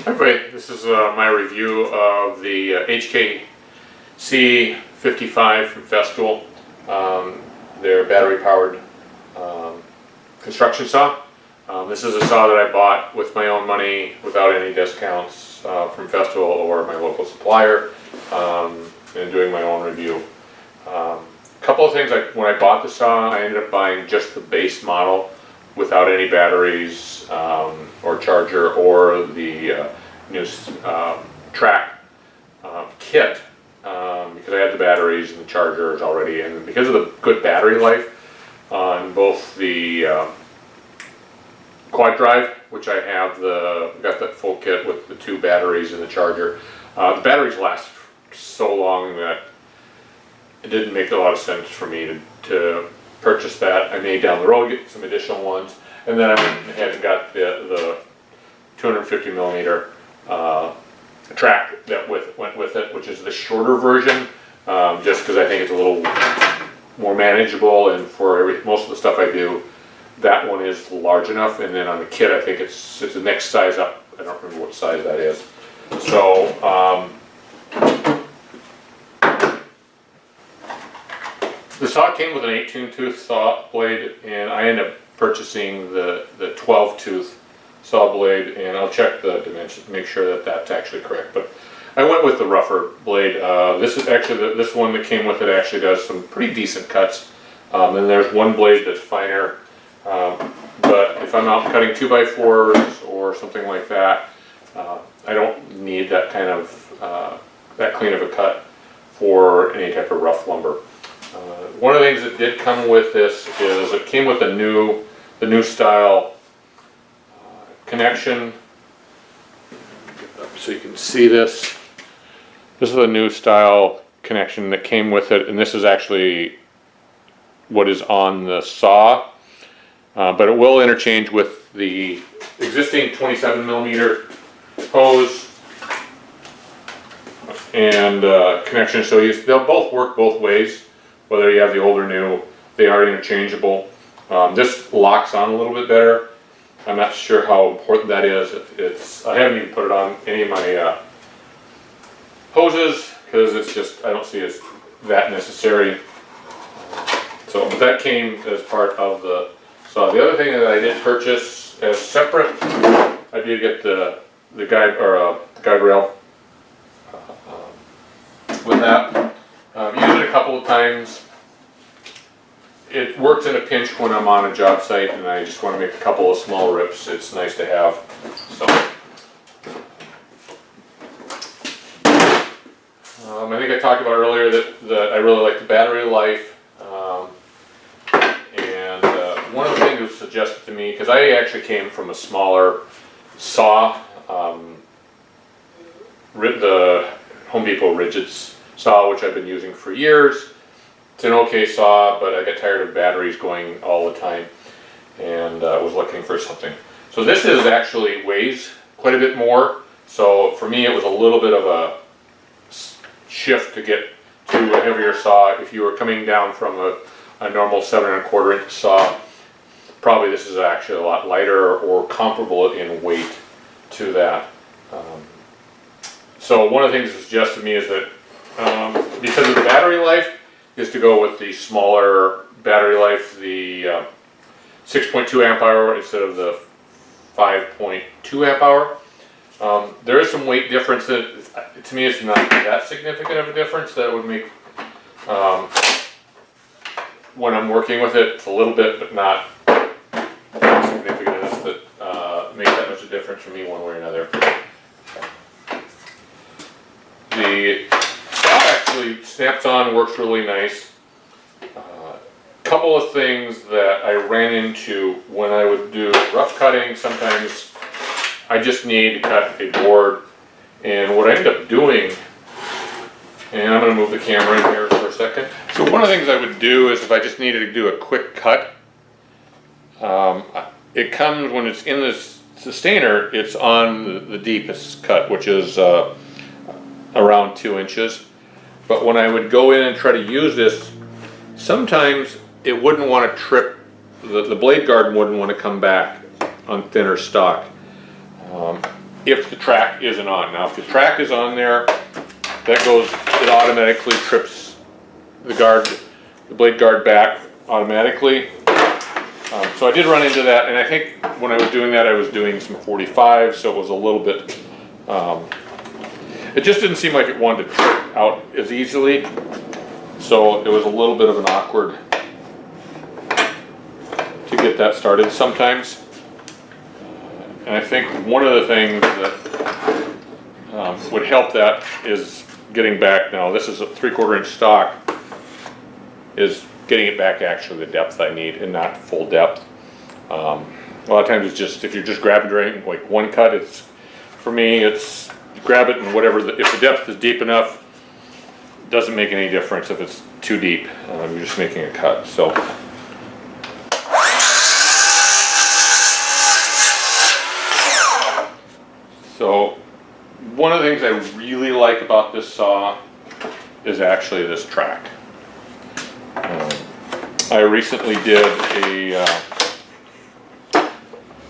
Everybody, this is my review of the HK C 55 from Festool. Their battery-powered construction saw. This is a saw that I bought with my own money without any discounts from Festool or my local supplier, and doing my own review. A couple of things, when I bought the saw, I ended up buying just the base model without any batteries or charger or the new track kit, because I had the batteries and the chargers already, and because of the good battery life on both the quad drive, which I have got that full kit with the 2 batteries and the charger. The batteries last so long that it didn't make a lot of sense for me to purchase that. I may down the road get some additional ones, and then I went ahead and got the 250 millimeter track that went with it, which is the shorter version, just because I think it's a little more manageable, and for most of the stuff I do, that one is large enough. And then on the kit, I think it's the next size up. I don't remember what size that is. So the saw came with an 18-tooth saw blade, and I ended up purchasing the 12-tooth saw blade, and I'll check the dimensions to make sure that that's actually correct. But I went with the rougher blade. This is actually this one that came with it actually does some pretty decent cuts. And there's one blade that's finer. But if I'm out cutting 2x4s or something like that, I don't need that kind of that clean of a cut for any type of rough lumber. One of the things that did come with this is it came with the new style connection. So you can see this. This is a new style connection that came with it, and this is actually what is on the saw. But it will interchange with the existing 27 millimeter hose and connection. So they'll both work both ways, whether you have the old or new. They are interchangeable. This locks on a little bit better. I'm not sure how important that is. I haven't even put it on any of my hoses because it's just, I don't see it as that necessary. So, but that came as part of the saw. The other thing that I did purchase as separate, I did get the guide or guide rail with that. Used it a couple of times. It works in a pinch when I'm on a job site and I just want to make a couple of small rips. It's nice to have. So, I think I talked about earlier that I really like the battery life. One of the things that was suggested to me, because I actually came from a smaller saw, the Home Depot Ridges saw, which I've been using for years. It's an okay saw, but I got tired of batteries going all the time, and was looking for something. So this is actually weighs quite a bit more. So for me, it was a little bit of a shift to get to a heavier saw. If you were coming down from a normal 7 1/4 inch saw, probably this is actually a lot lighter or comparable in weight to that. So one of the things that suggested to me is that because of the battery life, is to go with the smaller battery life, the 6.2 amp hour instead of the 5.2 amp hour. There is some weight difference that, to me, it's not that significant of a difference that would make, when I'm working with it, it's a little bit, but not significant enough that make that much a difference for me one way or another. The saw actually snaps on, works really nice. Couple of things that I ran into when I would do rough cutting, sometimes I just need to cut a board, and what I end up doing, and I'm going to move the camera in here for a second. So one of the things I would do is if I just needed to do a quick cut, it comes when it's in this sustainer, it's on the deepest cut, which is around 2 inches. But when I would go in and try to use this, sometimes it wouldn't want to trip, the blade guard wouldn't want to come back on thinner stock. if the track isn't on. Now if the track is on there, that goes, it automatically trips the guard, the blade guard back automatically. So I did run into that, and I think when I was doing that I was doing some 45, so it was a little bit, it just didn't seem like it wanted to trip out as easily. So it was a little bit of an awkward to get that started sometimes. And I think one of the things that would help that is getting back, now this is a 3/4 inch stock, is getting it back actually the depth I need and not full depth. A lot of times it's just, if you're just grabbing during like one cut, it's, for me it's grab it and whatever, if the depth is deep enough, it doesn't make any difference if it's too deep. You're just making a cut. So one of the things I really like about this saw is actually this track. I recently did a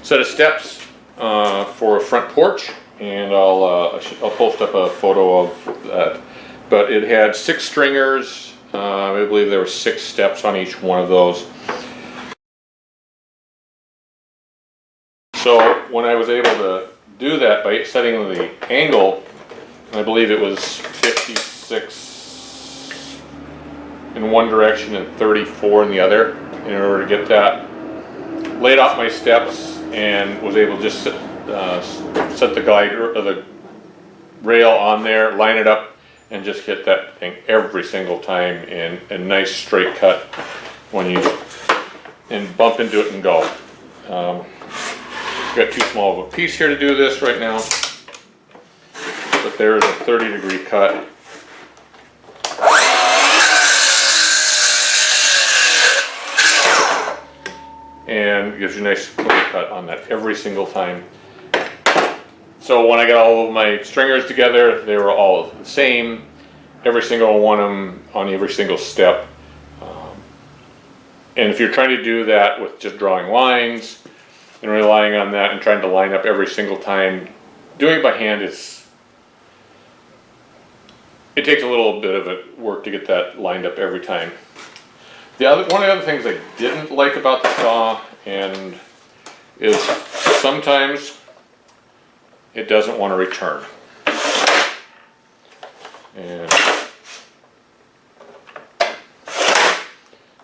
set of steps for a front porch, and I'll post up a photo of that. But it had 6 stringers. I believe there were 6 steps on each one of those. So when I was able to do that by setting the angle, I believe it was 56 in one direction and 34 in the other, in order to get that, laid off my steps and was able to just set the glider or the rail on there, line it up, and just hit that thing every single time in a nice straight cut when you, and bump into it and go. Got too small of a piece here to do this right now, but there's a 30-degree cut. And gives you a nice clean cut on that every single time. So when I got all of my stringers together, they were all the same, every single one of them on every single step. And if you're trying to do that with just drawing lines and relying on that and trying to line up every single time, doing it by hand it takes a little bit of work to get that lined up every time. One of the other things I didn't like about the saw is sometimes it doesn't want to return. And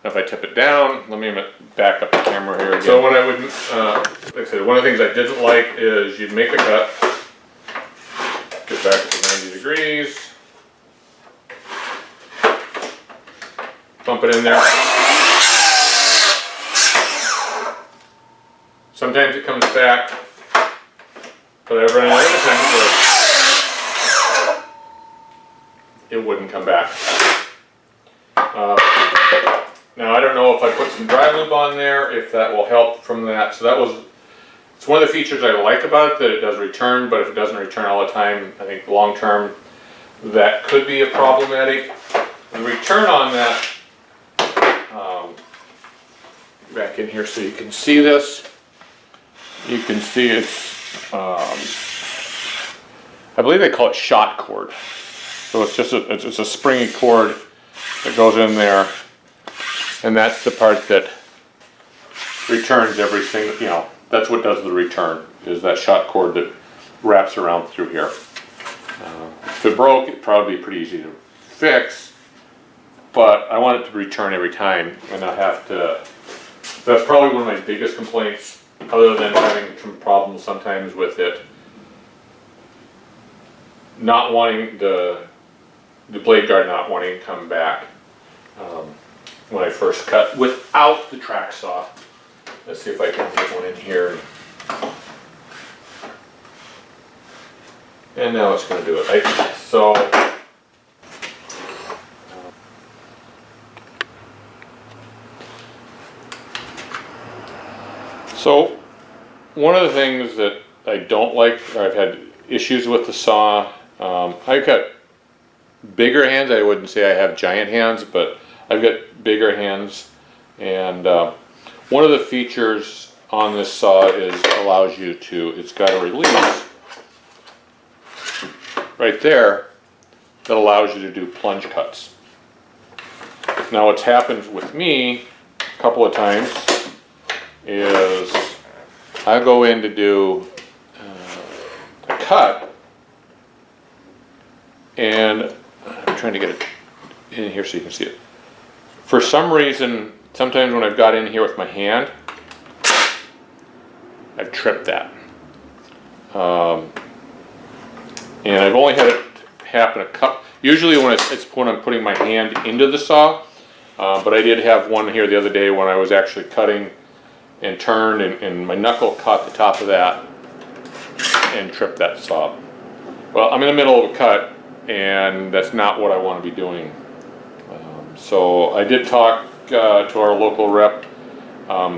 if I tip it down, let me back up the camera here again. So what I would, like I said, one of the things I didn't like is you'd make a cut, get back to 90 degrees, bump it in there. Sometimes it comes back, but I've run into other times where it wouldn't come back. Now I don't know if I put some dry lube on there, if that will help from that. So it's one of the features I like about it, that it does return, but if it doesn't return all the time, I think long term that could be a problematic. The return on that, back in here so you can see this. You can see it's, I believe they call it shot cord. So it's just it's a springy cord that goes in there, and that's the part that returns every single, that's what does the return, is that shot cord that wraps around through here. If it broke, it'd probably be pretty easy to fix, but I want it to return every time, and I have to, that's probably one of my biggest complaints, other than having some problems sometimes with it not wanting the blade guard not wanting to come back when I first cut without the track saw. Let's see if I can get one in here. And now it's going to do it. So one of the things that I don't like, or I've had issues with the saw, I've got bigger hands. I wouldn't say I have giant hands, but I've got bigger hands, and one of the features on this saw allows you to, it's got a release right there that allows you to do plunge cuts. Now what's happened with me a couple of times is I go in to do a cut, and I'm trying to get it in here so you can see it. For some reason, sometimes when I've got in here with my hand, I've tripped that. And I've only had it happen a couple. Usually when it's when I'm putting my hand into the saw, but I did have one here the other day when I was actually cutting and turned, and my knuckle caught the top of that and tripped that saw. Well, I'm in the middle of a cut, and that's not what I want to be doing. So I did talk to our local rep.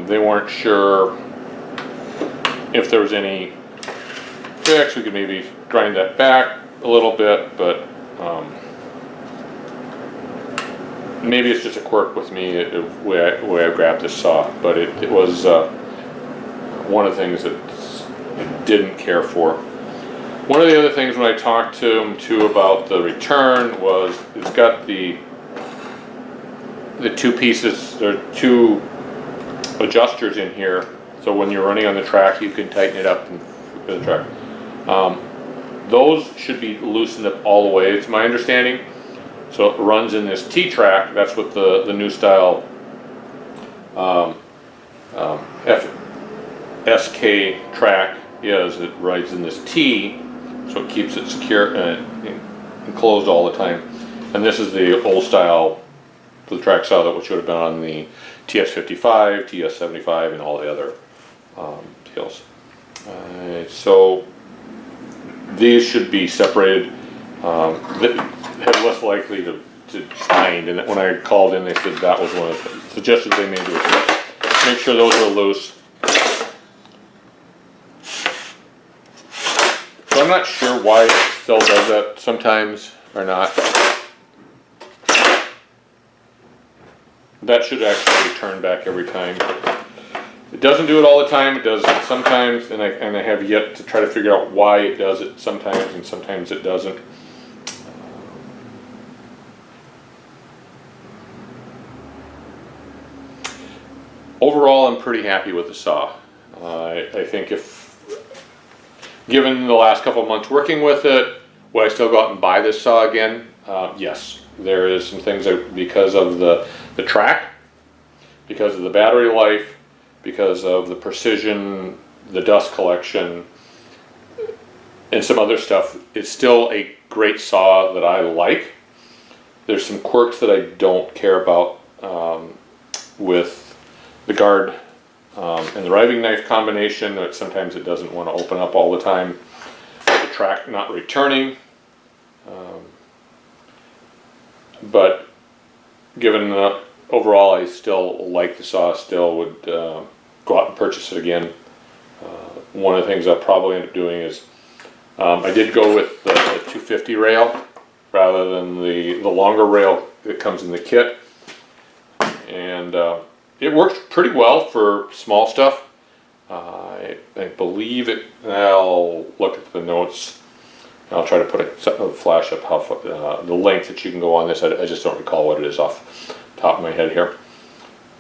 They weren't sure if there was any fix. We could maybe grind that back a little bit, but maybe it's just a quirk with me, the way I grabbed this saw. But it was one of the things that I didn't care for. One of the other things when I talked to him too about the return was it's got the two pieces, there are two adjusters in here, so when you're running on the track you can tighten it up for the track. Those should be loosened up all the way, it's my understanding. So it runs in this T-track, that's what the new style SK track is. It rides in this T, so it keeps it secure and enclosed all the time. And this is the old style for the track saw that which would have been on the TS55, TS75, and all the other tails. So these should be separated. That less likely to bind, and when I called in they said that was one of the suggestions they made, was make sure those are loose. So I'm not sure why it still does that sometimes or not. That should actually turn back every time. It doesn't do it all the time, it does it sometimes, and I have yet to try to figure out why it does it sometimes and sometimes it doesn't. Overall, I'm pretty happy with the saw. I think if, given the last couple of months working with it, would I still go out and buy this saw again? Yes. There is some things that, because of the track, because of the battery life, because of the precision, the dust collection, and some other stuff, it's still a great saw that I like. There's some quirks that I don't care about with the guard and the riving knife combination, that sometimes it doesn't want to open up all the time. The track not returning. But given overall, I still like the saw, still would go out and purchase it again. One of the things I'll probably end up doing is, I did go with the 250 rail rather than the longer rail that comes in the kit. And it works pretty well for small stuff. I believe it, I'll look at the notes. I'll try to put a flash up how the length that you can go on this. I just don't recall what it is off the top of my head here.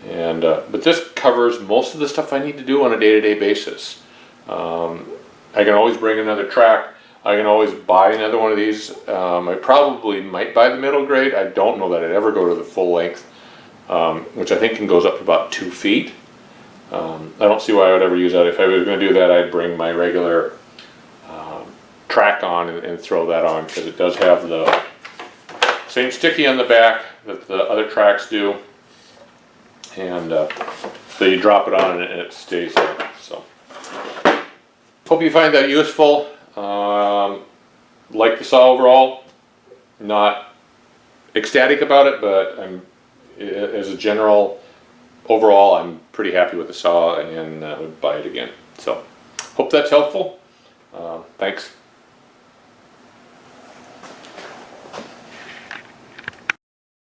And but this covers most of the stuff I need to do on a day-to-day basis. I can always bring another track. I can always buy another one of these. I probably might buy the middle grade. I don't know that I'd ever go to the full length, which I think goes up to about 2 feet. I don't see why I would ever use that. If I was going to do that, I'd bring my regular track on and throw that on, because it does have the same sticky on the back that the other tracks do, and so you drop it on and it stays there. So hope you find that useful. Like the saw overall, not ecstatic about it, but as a general overall, I'm pretty happy with the saw and would buy it again. So hope that's helpful. Thanks.